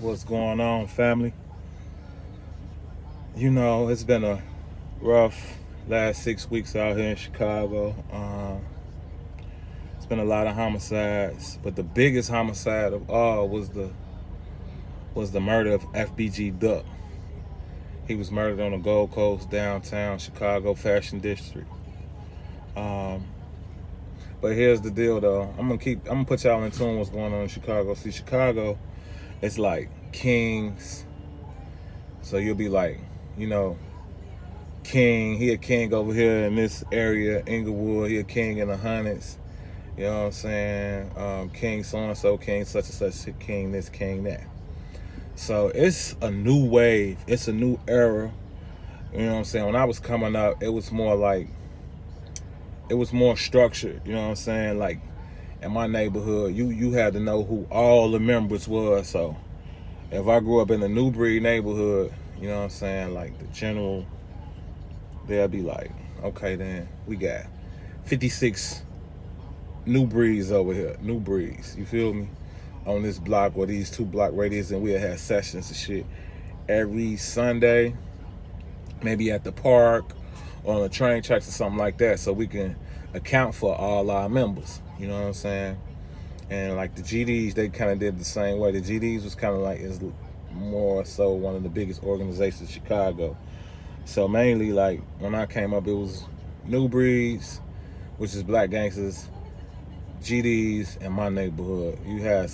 What's going on, family? You know, it's been a rough last 6 weeks out here in Chicago. It's been a lot of homicides, but the biggest homicide of all was the murder of FBG Duck. He was murdered on the Gold Coast, downtown Chicago fashion district. Um, but here's the deal, though. I'm gonna put y'all in tune what's going on in Chicago. See, Chicago, it's like kings. So you'll be like, you know, king. He a king over here in this area, Inglewood. He a king in the hundreds. You know what I'm saying? King so and so, king such and such, king this, king that. So it's a new wave. It's a new era. You know what I'm saying? When I was coming up, it was more structured. You know what I'm saying? Like in my neighborhood, you had to know who all the members were. So if I grew up in the New Breed neighborhood, you know what I'm saying? Like the general, they'll be like, okay, then we got 56 New Breeds over here. New Breeds, you feel me? On this block or these 2 block radius, and we'll have sessions and shit every Sunday, maybe at the park or on the train tracks or something like that, so we can account for all our members. You know what I'm saying? And like the GDs, they kind of did the same way. The GDs was kind of like, is more so one of the biggest organizations in Chicago. So mainly, like when I came up, it was New Breeds, which is black gangsters, GDs, in my neighborhood. You had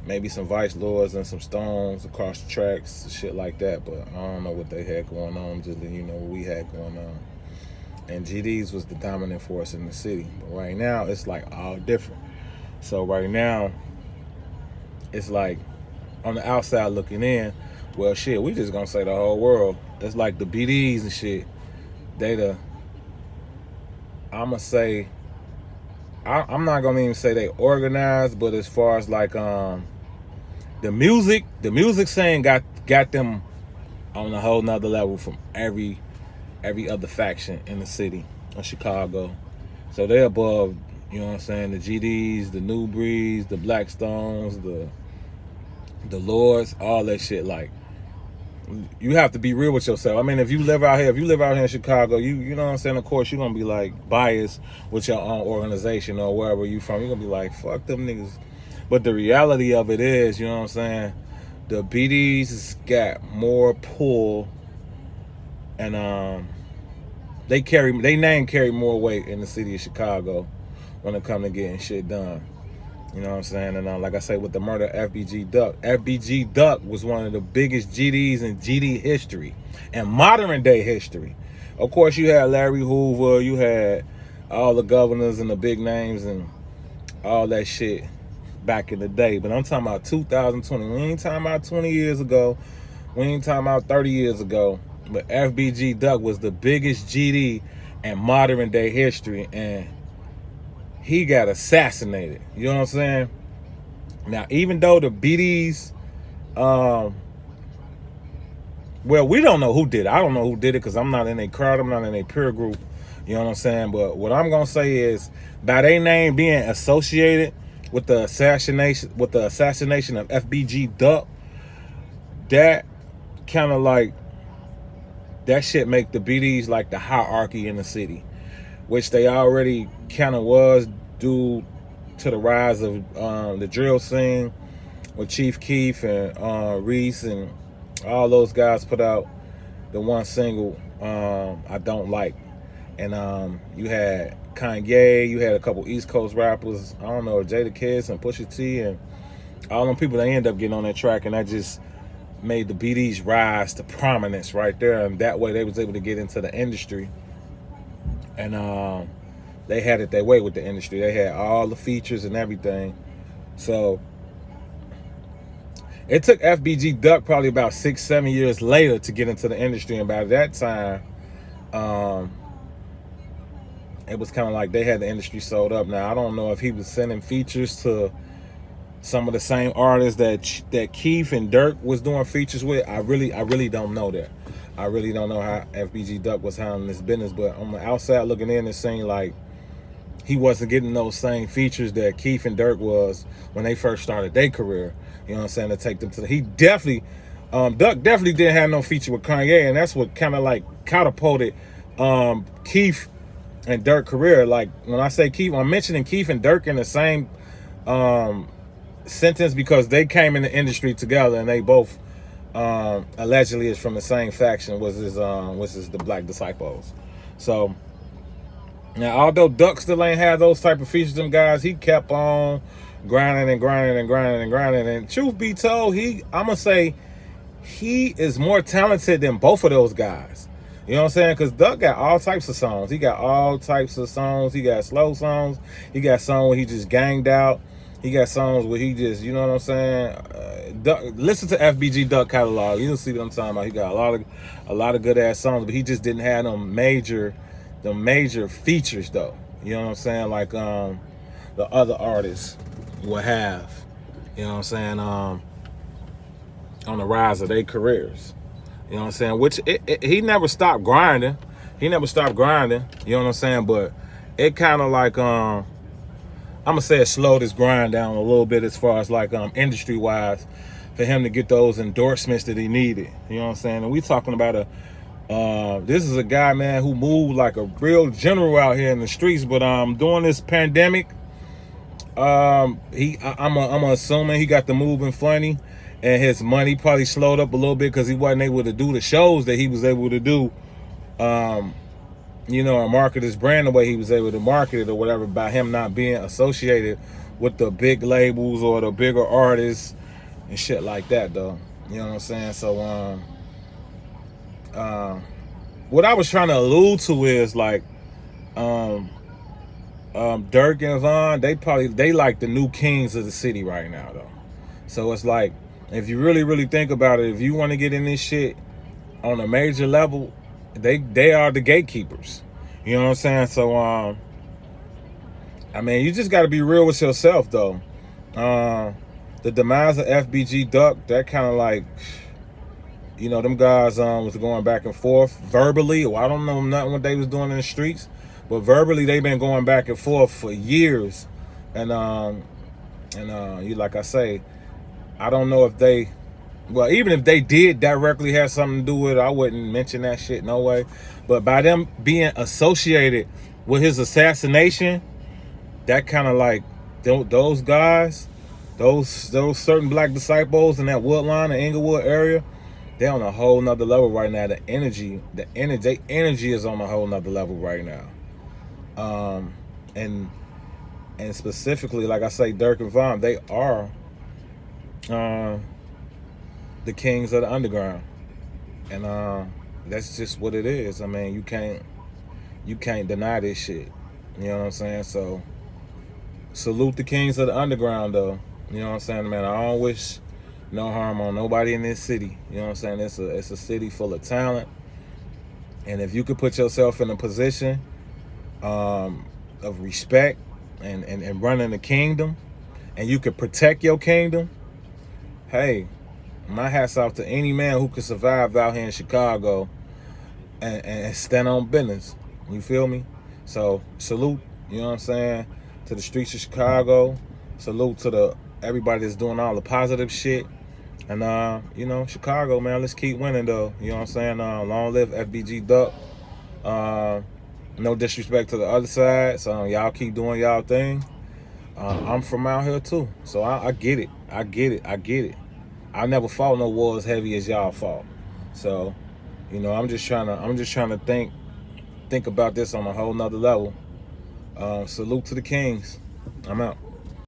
maybe some Vice Lords and some Stones across the tracks, shit like that. But I don't know what they had going on. Just that, you know, what we had going on. And GDs was the dominant force in the city. But right now, it's like all different. So right now, it's like on the outside looking in, well, shit, we just gonna say the whole world. It's like the BDs and shit. I'ma say, I'm not gonna even say they organized, but as far as like the music scene got them on a whole nother level from every other faction in the city of Chicago. So they're above, you know what I'm saying, the GDs, the New Breeds, the Blackstones, the Lords, all that shit. Like, you have to be real with yourself. I mean, if you live out here in Chicago, you know what I'm saying, of course you're gonna be like biased with your own organization or wherever you from. You're gonna be like, fuck them niggas. But the reality of it is, you know what I'm saying, the BDs got more pull, and they name carry more weight in the city of Chicago when it comes to getting shit done. You know what I'm saying? And like I say, with the murder of FBG Duck was one of the biggest GDs in GD history and modern day history. Of course, you had Larry Hoover, you had all the governors and the big names and all that shit back in the day. But I'm talking about 2020. We ain't talking about 20 years ago. We ain't talking about 30 years ago. But FBG Duck was the biggest GD in modern day history, and he got assassinated. You know what I'm saying? Now, even though the BDs, well, we don't know who did it. I don't know who did it because I'm not in a crowd. I'm not in a peer group. You know what I'm saying? But what I'm gonna say is, by their name being associated with the assassination of FBG Duck, that kind of like, that shit make the BDs like the hierarchy in the city, which they already kind of was due to the rise of the drill scene with Chief Keef and Reese and all those guys put out the one single, I Don't Like. And you had Kanye, you had a couple East Coast rappers, I don't know, Jada Kiss and Pusha T, and all them people, they end up getting on that track, and that just made the BDs rise to prominence right there. And that way they was able to get into the industry, and they had it their way with the industry. They had all the features and everything. So it took FBG Duck probably about 6-7 years later to get into the industry, and by that time it was kind of like they had the industry sold up. Now, I don't know if he was sending features to some of the same artists that Keef and Durk was doing features with. I really don't know that. I really don't know how FBG Duck was handling this business. But on the outside looking in, it seemed like he wasn't getting those same features that Keef and Durk was when they first started their career. You know what I'm saying? To take them to he definitely, Duck definitely didn't have no feature with Kanye, and that's what kind of like catapulted Keef and Durk career. Like when I say Keef, I'm mentioning Keef and Durk in the same sentence because they came in the industry together, and they both allegedly is from the same faction, which is the Black Disciples. So now, although Duck still ain't had those type of features, them guys, he kept on grinding and grinding and grinding and grinding. And truth be told, I'ma say he is more talented than both of those guys. You know what I'm saying? Because Duck got all types of songs. He got all types of songs. He got slow songs. He got songs where he just ganged out. He got songs where he just, you know what I'm saying? Listen to FBG Duck catalog. You'll see what I'm talking about. He got a lot of good ass songs, but he just didn't have them major features though. You know what I'm saying? Like the other artists will have. You know what I'm saying? On the rise of their careers. You know what I'm saying? Which he never stopped grinding. He never stopped grinding. You know what I'm saying? But it kind of like I'm gonna say it slowed his grind down a little bit as far as like industry wise for him to get those endorsements that he needed. You know what I'm saying? And we talking about this is a guy, man, who moved like a real general out here in the streets. But during this pandemic, I'm assuming he got the moving funny, and his money probably slowed up a little bit because he wasn't able to do the shows that he was able to do. You know, and market his brand the way he was able to market it or whatever, by him not being associated with the big labels or the bigger artists and shit like that, though. You know what I'm saying? So, what I was trying to allude to is like, Durk and Von, they like the new kings of the city right now, though. So it's like, if you really think about it, if you want to get in this shit on a major level, they are the gatekeepers. You know what I'm saying? So I mean, you just got to be real with yourself, though. The demise of FBG Duck, that kind of like, you know, them guys was going back and forth verbally. Well, I don't know nothing what they was doing in the streets, but verbally they've been going back and forth for years. And you, like I say, I don't know if they, well, even if they did directly have something to do with it, I wouldn't mention that shit, no way. But by them being associated with his assassination, that kind of like, those guys, those certain Black Disciples in that Woodline and Inglewood area, they're on a whole nother level right now. The energy is on a whole nother level right now. And specifically, like I say, Durk and Von, they are the kings of the underground, and that's just what it is. I mean, you can't deny this shit. You know what I'm saying? So salute the kings of the underground, though. You know what I'm saying, man? I don't wish no harm on nobody in this city. You know what I'm saying? It's a city full of talent, and if you could put yourself in a position of respect and running the kingdom, and you could protect your kingdom, hey, my hat's off to any man who could survive out here in Chicago and stand on business. You feel me? So salute, you know what I'm saying, to the streets of Chicago. Salute to everybody that's doing all the positive shit. And you know, Chicago, man, let's keep winning though. You know what I'm saying? Long live FBG Duck. No disrespect to the other side. So y'all keep doing y'all thing. I'm from out here too, so I get it. I get it. I never fought no war as heavy as y'all fought. So, you know, I'm just trying to think about this on a whole nother level. Salute to the kings. I'm out.